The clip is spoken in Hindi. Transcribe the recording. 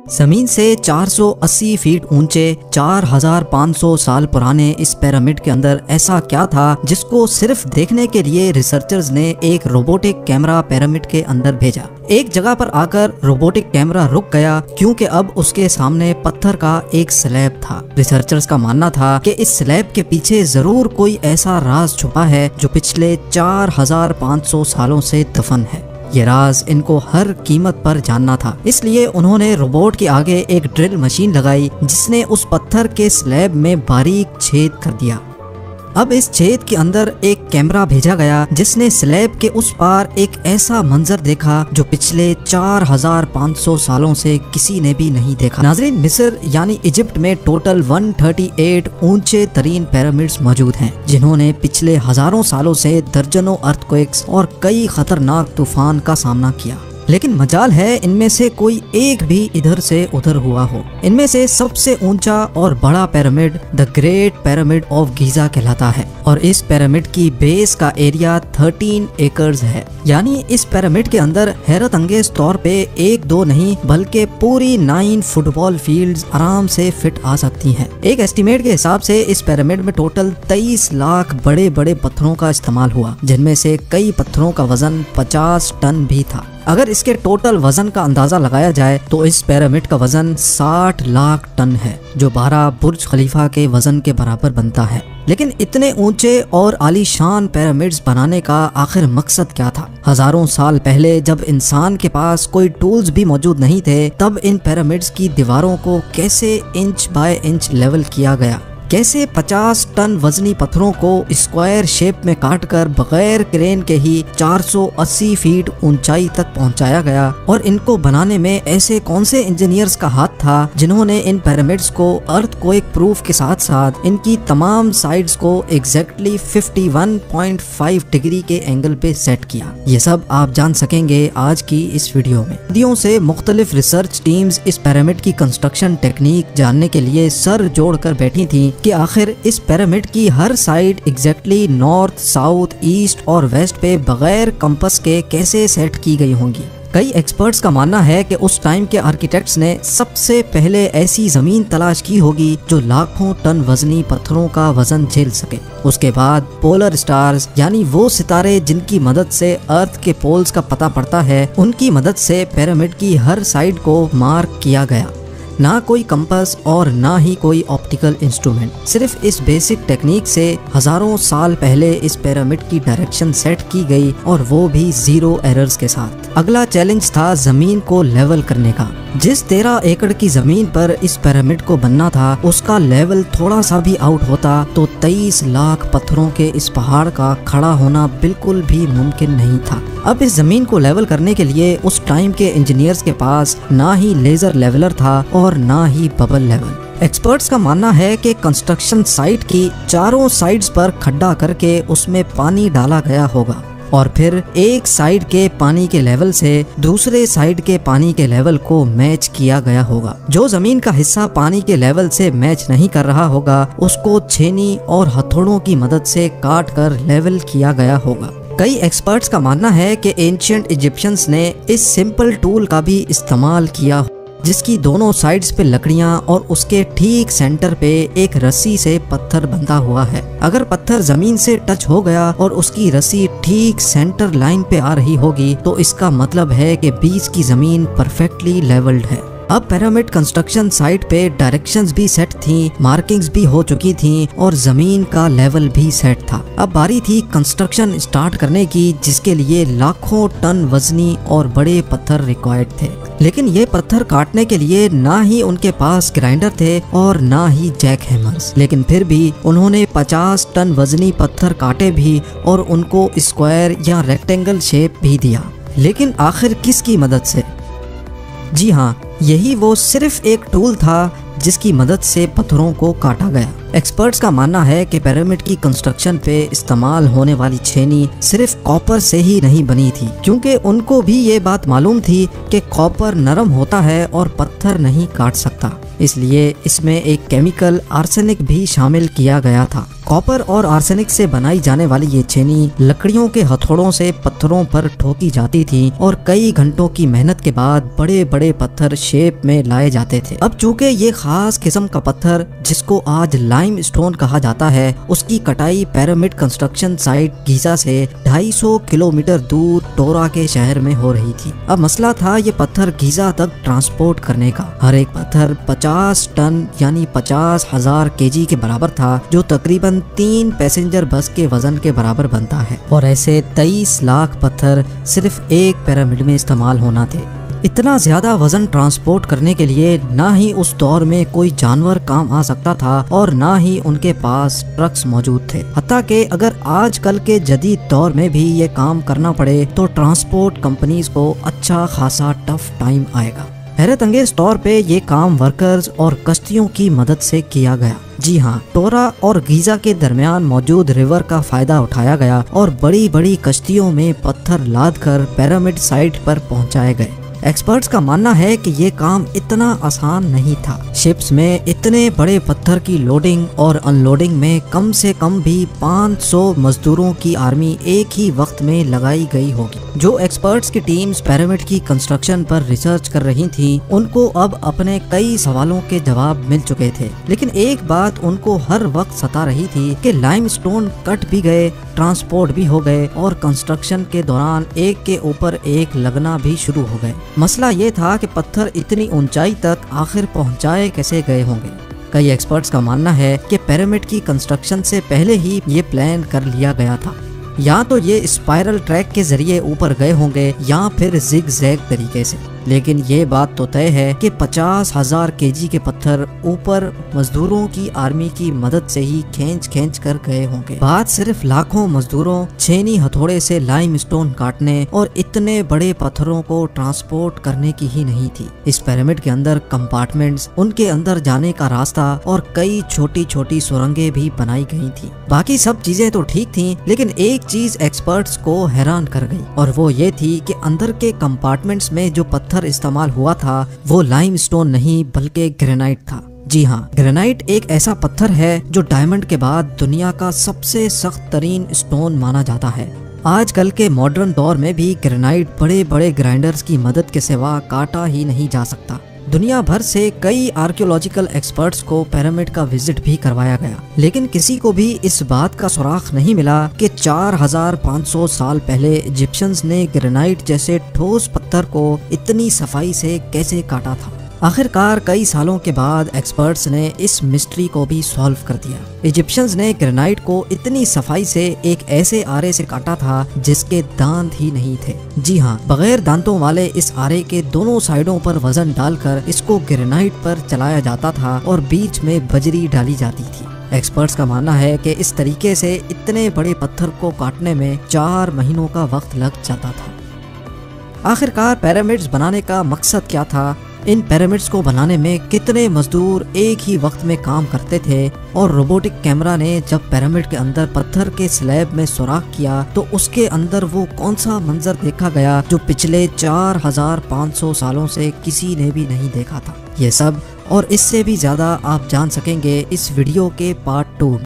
जमीन से 480 फीट ऊंचे 4500 साल पुराने इस पिरामिड के अंदर ऐसा क्या था जिसको सिर्फ देखने के लिए रिसर्चर्स ने एक रोबोटिक कैमरा पिरामिड के अंदर भेजा। एक जगह पर आकर रोबोटिक कैमरा रुक गया क्योंकि अब उसके सामने पत्थर का एक स्लैब था। रिसर्चर्स का मानना था कि इस स्लैब के पीछे जरूर कोई ऐसा राज छुपा है जो पिछले 4500 सालों से दफन है। ये राज इनको हर कीमत पर जानना था, इसलिए उन्होंने रोबोट के आगे एक ड्रिल मशीन लगाई जिसने उस पत्थर के स्लैब में बारीक छेद कर दिया। अब इस छेद के अंदर एक कैमरा भेजा गया जिसने स्लैब के उस पार एक ऐसा मंजर देखा जो पिछले 4500 सालों से किसी ने भी नहीं देखा। नाज़रीन, मिस्र यानी इजिप्ट में टोटल 138 ऊंचे तरीन पिरामिड्स मौजूद हैं जिन्होंने पिछले हजारों सालों से दर्जनों अर्थक्वेक्स और कई खतरनाक तूफान का सामना किया, लेकिन मजाल है इनमें से कोई एक भी इधर से उधर हुआ हो। इनमें से सबसे ऊंचा और बड़ा pyramid the great pyramid of Giza कहलाता है और इस पिरामिड की बेस का एरिया 13 एकर्स है। यानी इस पिरामिड के अंदर हैरत अंगेज तौर पे एक दो नहीं बल्कि पूरी 9 फुटबॉल फील्ड्स आराम से फिट आ सकती हैं। एक एस्टिमेट के हिसाब से इस पिरामिड में टोटल 23 लाख बड़े बड़े पत्थरों का इस्तेमाल हुआ, जिनमें से कई पत्थरों का वजन 50 टन भी था। अगर इसके टोटल वजन का अंदाजा लगाया जाए तो इस पिरामिड का वजन 60 लाख टन है, जो 12 बुर्ज खलीफा के वजन के बराबर बनता है। लेकिन इतने ऊंचे और आलीशान पिरामिड्स बनाने का आखिर मकसद क्या था? हजारों साल पहले जब इंसान के पास कोई टूल्स भी मौजूद नहीं थे, तब इन पिरामिड्स की दीवारों को कैसे इंच बाय इंच लेवल किया गया? कैसे 50 टन वजनी पत्थरों को स्क्वायर शेप में काटकर बगैर क्रेन के ही 480 फीट ऊंचाई तक पहुंचाया गया? और इनको बनाने में ऐसे कौन से इंजीनियर्स का हाथ था जिन्होंने इन पिरामिड्स को अर्थक्वेक प्रूफ के साथ साथ इनकी तमाम साइड्स को एग्जैक्टली 51.5 डिग्री के एंगल पे सेट किया? ये सब आप जान सकेंगे आज की इस वीडियो में। सदियों से मुख्तलिफ रिसर्च टीम्स इस पिरामिड की कंस्ट्रक्शन टेक्निक जानने के लिए सर जोड़कर बैठी थी कि आखिर इस पिरामिड की हर side exactly north, south, east और वेस्ट पे बगैर कंपास के कैसे सेट की गई होंगी। कई एक्सपर्ट्स का मानना है कि उस टाइम के आर्किटेक्ट्स ने सबसे पहले ऐसी जमीन तलाश की होगी जो लाखों टन वजनी पत्थरों का वजन झेल सके। उसके बाद पोलर स्टार्स यानी वो सितारे जिनकी मदद से अर्थ के पोल्स का पता पड़ता है, उनकी मदद से पिरामिड की हर साइड को मार्क किया गया। ना कोई कंपास और ना ही कोई ऑप्टिकल इंस्ट्रूमेंट, सिर्फ इस बेसिक टेक्निक से हजारों साल पहले इस पिरामिड की डायरेक्शन सेट की गई और वो भी 0 एरर्स के साथ। अगला चैलेंज था जमीन को लेवल करने का। जिस 13 एकड़ की जमीन पर इस पिरामिड को बनना था, उसका लेवल थोड़ा सा भी आउट होता तो 23 लाख पत्थरों के इस पहाड़ का खड़ा होना बिल्कुल भी मुमकिन नहीं था। अब इस जमीन को लेवल करने के लिए उस टाइम के इंजीनियर्स के पास ना ही लेजर लेवलर था और ना ही बबल लेवल। एक्सपर्ट्स का मानना है कि कंस्ट्रक्शन साइट की चारों साइड्स पर खड्डा करके उसमें पानी डाला गया होगा और फिर एक साइड के पानी के लेवल से दूसरे साइड के पानी के लेवल को मैच किया गया होगा। जो जमीन का हिस्सा पानी के लेवल से मैच नहीं कर रहा होगा, उसको छेनी और हथौड़ों की मदद से काट कर लेवल किया गया होगा। कई एक्सपर्ट्स का मानना है कि एंशिएंट इजिप्शियंस ने इस सिंपल टूल का भी इस्तेमाल किया, जिसकी दोनों साइड्स पे लकड़ियां और उसके ठीक सेंटर पे एक रस्सी से पत्थर बंधा हुआ है। अगर पत्थर जमीन से टच हो गया और उसकी रस्सी ठीक सेंटर लाइन पे आ रही होगी तो इसका मतलब है कि बीच की जमीन परफेक्टली लेवल्ड है। अब पिरामिड कंस्ट्रक्शन साइट पे डायरेक्शंस भी सेट थी, मार्किंग्स भी हो चुकी थी और जमीन का लेवल भी सेट था। अब बारी थी कंस्ट्रक्शन स्टार्ट करने की, जिसके लिए लाखों टन वजनी और बड़े पत्थर रिक्वायर्ड थे। लेकिन ये पत्थर काटने के लिए ना ही उनके पास ग्राइंडर थे और ना ही जैक हैमर्स, लेकिन फिर भी उन्होंने 50 टन वजनी पत्थर काटे भी और उनको स्क्वायर या रेक्टेंगल शेप भी दिया। लेकिन आखिर किसकी मदद से? जी हाँ, यही वो सिर्फ एक टूल था जिसकी मदद से पत्थरों को काटा गया। एक्सपर्ट्स का मानना है कि पिरामिड की कंस्ट्रक्शन पे इस्तेमाल होने वाली छेनी सिर्फ कॉपर से ही नहीं बनी थी, क्योंकि उनको भी ये बात मालूम थी कि कॉपर नरम होता है और पत्थर नहीं काट सकता। इसलिए इसमें एक केमिकल आर्सेनिक भी शामिल किया गया था। कॉपर और आर्सेनिक से बनाई जाने वाली ये छेनी लकड़ियों के हथौड़ों से पत्थरों पर ठोकी जाती थी और कई घंटों की मेहनत के बाद बड़े बड़े पत्थर शेप में लाए जाते थे। अब चूंकि ये खास किस्म का पत्थर जिसको आज लाइम स्टोन कहा जाता है, उसकी कटाई पिरामिड कंस्ट्रक्शन साइट गीजा से 250 किलोमीटर दूर टोरा के शहर में हो रही थी। अब मसला था ये पत्थर गीजा तक ट्रांसपोर्ट करने का। हर एक पत्थर 50 टन यानी 50,000 केजी के बराबर था, जो तकरीबन 3 पैसेंजर बस के वजन के बराबर बनता है। और ऐसे 23 लाख पत्थर सिर्फ एक पिरामिड में इस्तेमाल होना थे। इतना ज्यादा वजन ट्रांसपोर्ट करने के लिए ना ही उस दौर में कोई जानवर काम आ सकता था और ना ही उनके पास ट्रक्स मौजूद थे। हत्ता कि अगर आजकल के जदीद दौर में भी ये काम करना पड़े तो ट्रांसपोर्ट कंपनीज को अच्छा खासा टफ टाइम आएगा। हैरत अंगेज तौर पे ये काम वर्कर्स और कश्तियों की मदद से किया गया। जी हाँ, टोरा और गीजा के दरमियान मौजूद रिवर का फायदा उठाया गया और बड़ी बड़ी कश्तियों में पत्थर लाद कर पिरामिड साइट पर पहुंचाए गए। एक्सपर्ट्स का मानना है कि ये काम इतना आसान नहीं था। शिप्स में इतने बड़े पत्थर की लोडिंग और अनलोडिंग में कम से कम भी 500 मजदूरों की आर्मी एक ही वक्त में लगाई गई होगी। जो एक्सपर्ट्स की टीम्स पिरामिड की कंस्ट्रक्शन पर रिसर्च कर रही थी, उनको अब अपने कई सवालों के जवाब मिल चुके थे, लेकिन एक बात उनको हर वक्त सता रही थी कि लाइमस्टोन कट भी गए, ट्रांसपोर्ट भी हो गए और कंस्ट्रक्शन के दौरान एक के ऊपर एक लगना भी शुरू हो गए। मसला ये था कि पत्थर इतनी ऊंचाई तक आखिर पहुंचाए कैसे गए होंगे। कई एक्सपर्ट्स का मानना है कि पिरामिड की कंस्ट्रक्शन से पहले ही ये प्लान कर लिया गया था। या तो ये स्पाइरल ट्रैक के जरिए ऊपर गए होंगे या फिर जिग जैग तरीके से, लेकिन ये बात तो तय है कि 50,000 केजी के पत्थर ऊपर मजदूरों की आर्मी की मदद से ही खींच कर गए होंगे। बात सिर्फ लाखों मजदूरों छेनी हथौड़े से लाइमस्टोन काटने और इतने बड़े पत्थरों को ट्रांसपोर्ट करने की ही नहीं थी। इस पिरामिड के अंदर कंपार्टमेंट्स, उनके अंदर जाने का रास्ता और कई छोटी छोटी सुरंगें भी बनाई गई थी। बाकी सब चीजें तो ठीक थी, लेकिन एक चीज एक्सपर्ट्स को हैरान कर गई और वो ये थी कि अंदर के कंपार्टमेंट्स में जो पत्थर इस्तेमाल हुआ था वो लाइमस्टोन नहीं बल्कि ग्रेनाइट था। जी हाँ, ग्रेनाइट एक ऐसा पत्थर है जो डायमंड के बाद दुनिया का सबसे सख्त तरीन स्टोन माना जाता है। आजकल के मॉडर्न दौर में भी ग्रेनाइट बड़े बड़े ग्राइंडर्स की मदद के सिवा काटा ही नहीं जा सकता। दुनिया भर से कई आर्कियोलॉजिकल एक्सपर्ट्स को पिरामिड का विजिट भी करवाया गया, लेकिन किसी को भी इस बात का सुराग नहीं मिला कि 4500 साल पहले इजिप्शियंस ने ग्रेनाइट जैसे ठोस पत्थर को इतनी सफाई से कैसे काटा था। आखिरकार कई सालों के बाद एक्सपर्ट्स ने इस मिस्ट्री को भी सॉल्व कर दिया। इजिप्शियंस ने ग्रेनाइट को इतनी सफाई से एक ऐसे आरे से काटा था जिसके दांत ही नहीं थे। जी हाँ, बगैर दांतों वाले इस आरे के दोनों साइडों पर वजन डालकर इसको ग्रेनाइट पर चलाया जाता था और बीच में बजरी डाली जाती थी। एक्सपर्ट्स का मानना है कि इस तरीके से इतने बड़े पत्थर को काटने में 4 महीनों का वक्त लग जाता था। आखिरकार पिरामिड्स बनाने का मकसद क्या था? इन पिरामिड्स को बनाने में कितने मजदूर एक ही वक्त में काम करते थे? और रोबोटिक कैमरा ने जब पिरामिड के अंदर पत्थर के स्लैब में सुराख किया तो उसके अंदर वो कौन सा मंजर देखा गया जो पिछले 4500 सालों से किसी ने भी नहीं देखा था? ये सब और इससे भी ज्यादा आप जान सकेंगे इस वीडियो के पार्ट 2।